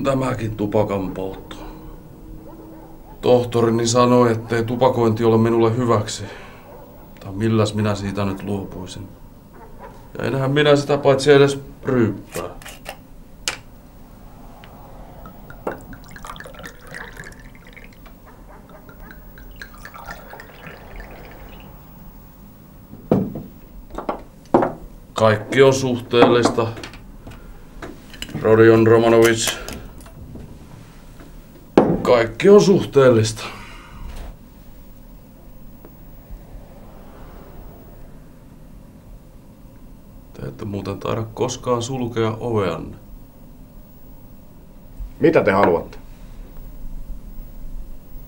on tämäkin tupakan poltto. Tohtorini sanoi, ettei tupakointi ole minulle hyväksi. Tai milläs minä siitä nyt luopuisin. Ja enhän minä sitä paitsi edes ryyppää. Kaikki on suhteellista. Rodion Romanovich. Kaikki on suhteellista. Te ette muuten taida koskaan sulkea oveanne. Mitä te haluatte?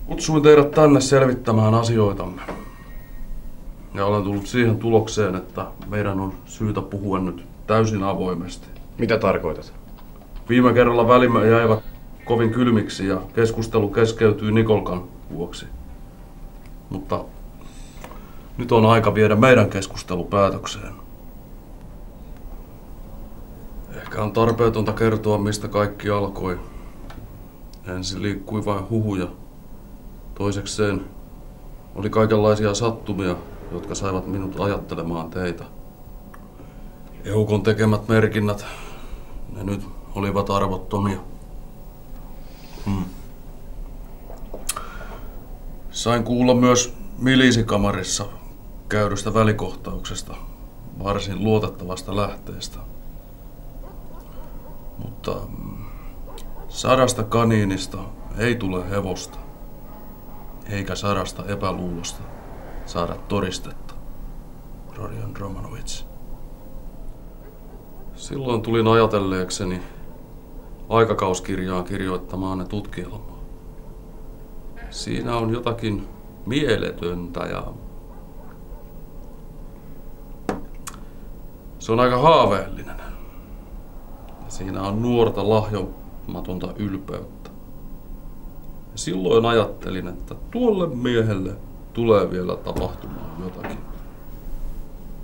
Kutsuin teidät tänne selvittämään asioitamme. Ja olen tullut siihen tulokseen, että meidän on syytä puhua nyt täysin avoimesti. Mitä tarkoitat? Viime kerralla välimme jäivät kovin kylmiksi ja keskustelu keskeytyi Nikolkan vuoksi. Mutta nyt on aika viedä meidän keskustelu päätökseen. Ehkä on tarpeetonta kertoa, mistä kaikki alkoi. Ensin liikkui vain huhuja. Toisekseen oli kaikenlaisia sattumia, jotka saivat minut ajattelemaan teitä. Eukon tekemät merkinnät, ne nyt olivat arvottomia. Sain kuulla myös milisikamarissa käydystä välikohtauksesta, varsin luotettavasta lähteestä. Mutta 100 kaniinista ei tule hevosta, eikä 100 epäluulosta saada todistetta, Rodion Romanovich. Silloin tulin ajatelleekseni aikakauskirjaan kirjoittamaanne tutkielmaa. Siinä on jotakin mieletöntä ja se on aika haaveellinen. Ja siinä on nuorta lahjomatonta ylpeyttä. Ja silloin ajattelin, että tuolle miehelle tulee vielä tapahtumaan jotakin.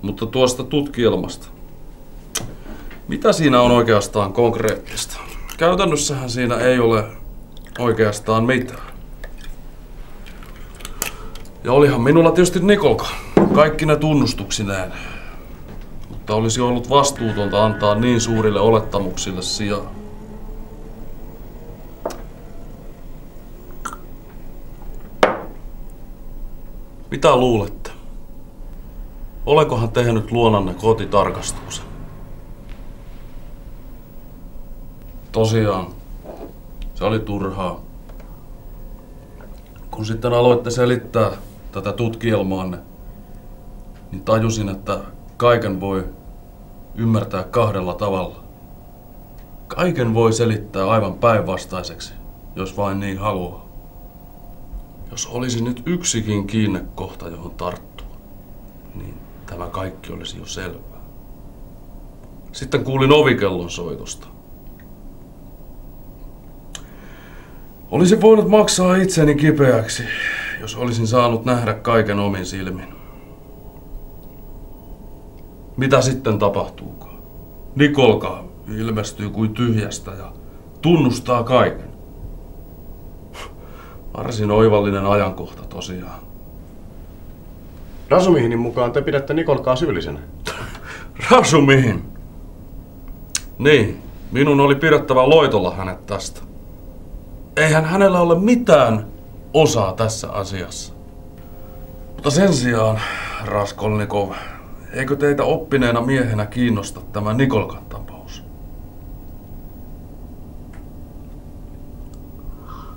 Mutta tuosta tutkielmasta. Mitä siinä on oikeastaan konkreettista? Käytännössähän siinä ei ole oikeastaan mitään. Ja olihan minulla tietysti Nikolka, kaikki ne tunnustuksineen. Mutta olisi ollut vastuutonta antaa niin suurille olettamuksille sijaa. Mitä luulette? Olenkohan tehnyt luonanne kotitarkastuksen? Tosiaan, se oli turhaa. Kun sitten aloitte selittää tätä tutkielmaanne, niin tajusin, että kaiken voi ymmärtää 2 tavalla. Kaiken voi selittää aivan päinvastaiseksi, jos vain niin haluaa. Jos olisi nyt yksikin kiinnekohta, johon tarttua, niin tämä kaikki olisi jo selvää. Sitten kuulin ovikellon soitosta. Olisin voinut maksaa itseni kipeäksi, jos olisin saanut nähdä kaiken omin silmin. Mitä sitten tapahtuukaan? Nikolka ilmestyy kuin tyhjästä ja tunnustaa kaiken. Varsin oivallinen ajankohta tosiaan. Rasumihinin mukaan te pidätte Nikolkaa syyllisenä. Rasumihin? Niin, minun oli pidettävä loitolla hänet tästä. Eihän hänellä ole mitään osaa tässä asiassa. Mutta sen sijaan, Raskolnikov, eikö teitä oppineena miehenä kiinnosta tämä Nikolkan tapaus?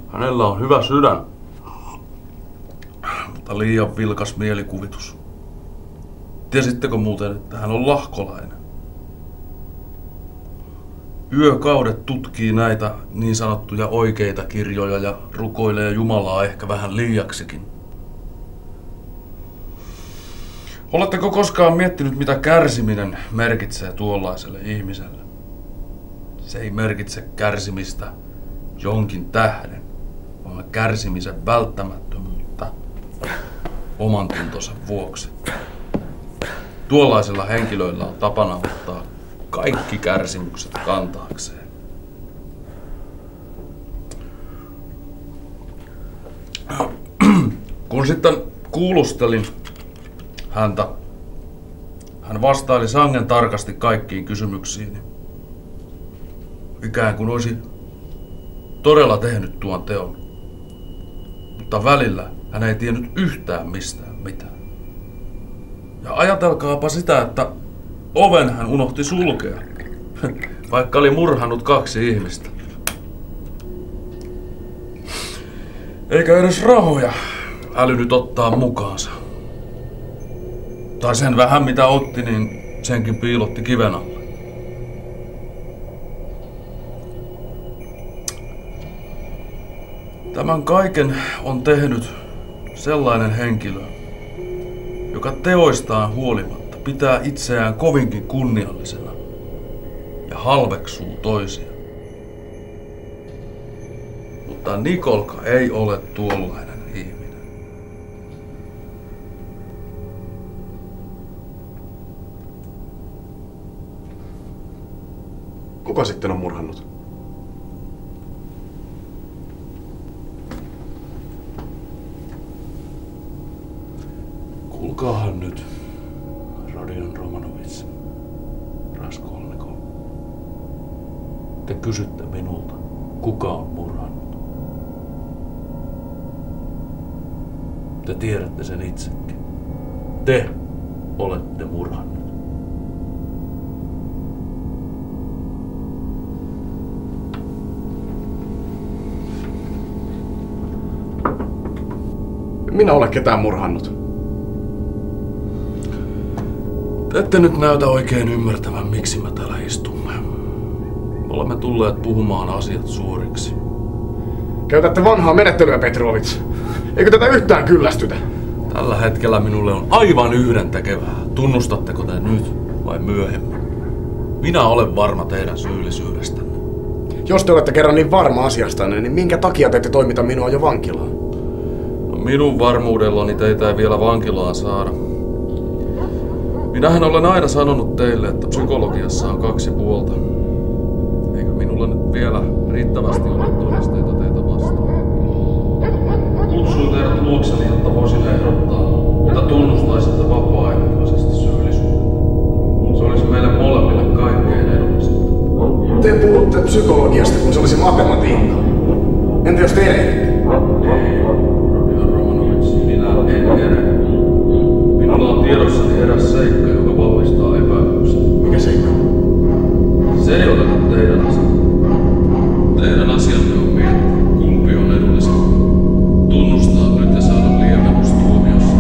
Hänellä on hyvä sydän, mutta liian vilkas mielikuvitus. Tiesittekö muuten, että hän on lahkolainen? Yökaudet tutkii näitä niin sanottuja oikeita kirjoja ja rukoilee Jumalaa ehkä vähän liiaksikin. Oletteko koskaan miettinyt, mitä kärsiminen merkitsee tuollaiselle ihmiselle? Se ei merkitse kärsimistä jonkin tähden, vaan kärsimisen välttämättömyyttä oman tuntonsa vuoksi. Tuollaisilla henkilöillä on tapana ottaa kaikki kärsimykset kantaakseen. Kun sitten kuulustelin häntä, hän vastaili sangen tarkasti kaikkiin kysymyksiini. Ikään kuin olisi todella tehnyt tuon teon. Mutta välillä hän ei tiennyt yhtään mistään mitään. Ja ajatelkaapa sitä, että oven hän unohti sulkea, vaikka oli murhannut 2 ihmistä. Eikä edes rahoja älynyt ottaa mukaansa. Tai sen vähän mitä otti, niin senkin piilotti kiven alle. Tämän kaiken on tehnyt sellainen henkilö, joka teoistaan huolimatta pitää itseään kovinkin kunniallisena ja halveksuu toisia. Mutta Nikolka ei ole tuollainen ihminen. Kuka sitten on murhannut? Kuulkaahan nyt, Rodion Romanovits, Raskolnikov. Te kysytte minulta, kuka on murhannut. Te tiedätte sen itsekin. Te olette murhannut. Minä olen ketään murhannut. Te ette nyt näytä oikein ymmärtävän, miksi me täällä istumme. Me olemme tulleet puhumaan asiat suoriksi. Käytätte vanhaa menettelyä, Petrovits. Eikö tätä yhtään kyllästytä? Tällä hetkellä minulle on aivan yhdentekevää. Tunnustatteko te nyt vai myöhemmin? Minä olen varma teidän syyllisyydestänne. Jos te olette kerran niin varma asiastanne, niin minkä takia te ette toimita minua jo vankilaan? No, minun varmuudellani teitä ei vielä vankilaan saada. Minähän olen aina sanonut teille, että psykologiassa on 2 puolta. Eikö minulla nyt vielä riittävästi ole todisteita teitä vastaan? Kutsuin teidät luokseni, jotta voisin ehdottaa, että tunnustaisitte vapaaehtoisesti syyllisyyden. Se olisi meille molemmille kaikkein edullisinta. Te puhutte psykologiasta, kun se olisi matematiikkaa. Entä jos te erehdytte? Ei, Rodion Romanovits, minä en erehdy. Minulla on tiedossani eräs seikka, joka vahvistaa epäilyksen. Mikä seikka? Se ei ole teidän asia. Teidän asianne on miettiä, kumpi on edullisempi. Tunnustaa nyt ja saada lievennys tuomiossa.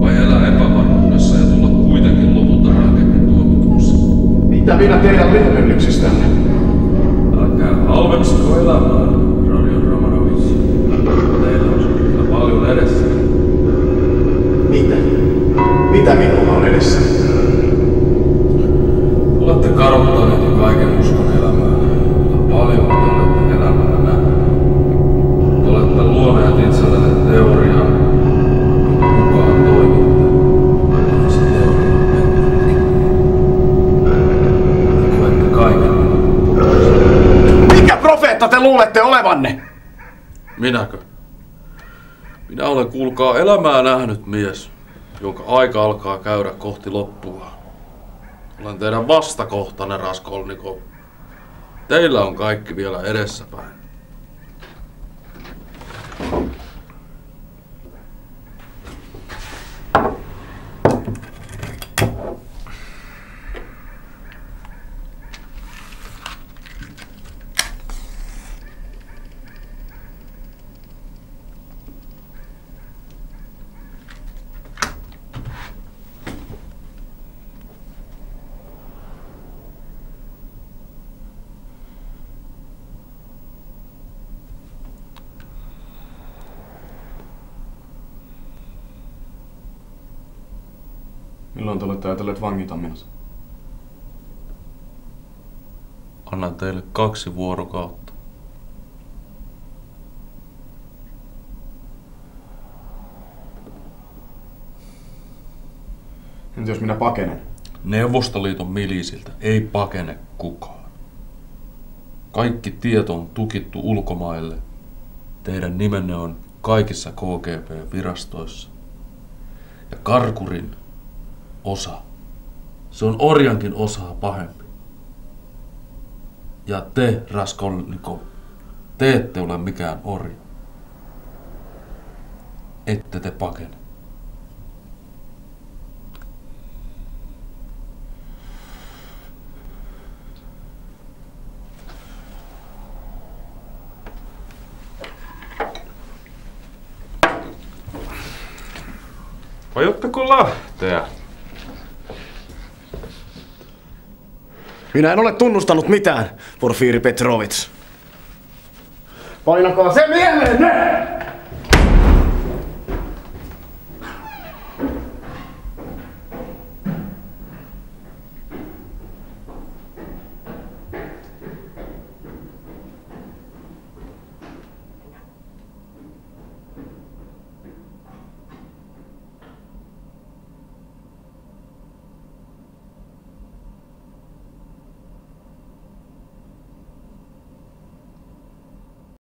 Vai elää epävarmuudessa ja tulla kuitenkin lopulta rankemmin tuomituksi. Mitä minä teidän lievennyksistänne? Älkää halveksuko elämää, Rodion Romanovits. Teillä on kyllä paljon edessä. Mitä? Mitä minulla on edessä? Olette kadottaneet jo kaiken uskon elämään, mutta paljon te olette elämällä nähneet. Te olette luoneet itsellenne teoriaa, jonka mukaan toimitte. Ja se teoria on mennytkin. Te koette kaiken. Mikä profeetta te luulette olevanne? Minäkö? Minä olen, kuulkaa, elämää nähnyt mies, jonka aika alkaa käydä kohti loppua. Olen teidän vastakohtanne, Raskolnikov. Teillä on kaikki vielä edessäpäin. Milloin te olette ajatelleet vangita minut? Annan teille 2 vuorokautta. Entä jos minä pakenen? Neuvostoliiton miliisiltä ei pakene kukaan. Kaikki tieto on tukittu ulkomaille. Teidän nimenne on kaikissa KGB-virastoissa. Ja Karkurin osa, se on orjankin osaa pahempi. Ja te, Raskolnikov, te ette ole mikään orja. Ette te pakene. Aiotteko lähteä? Minä en ole tunnustanut mitään, Porfiri Petrovits. Painakaa se mieleenne!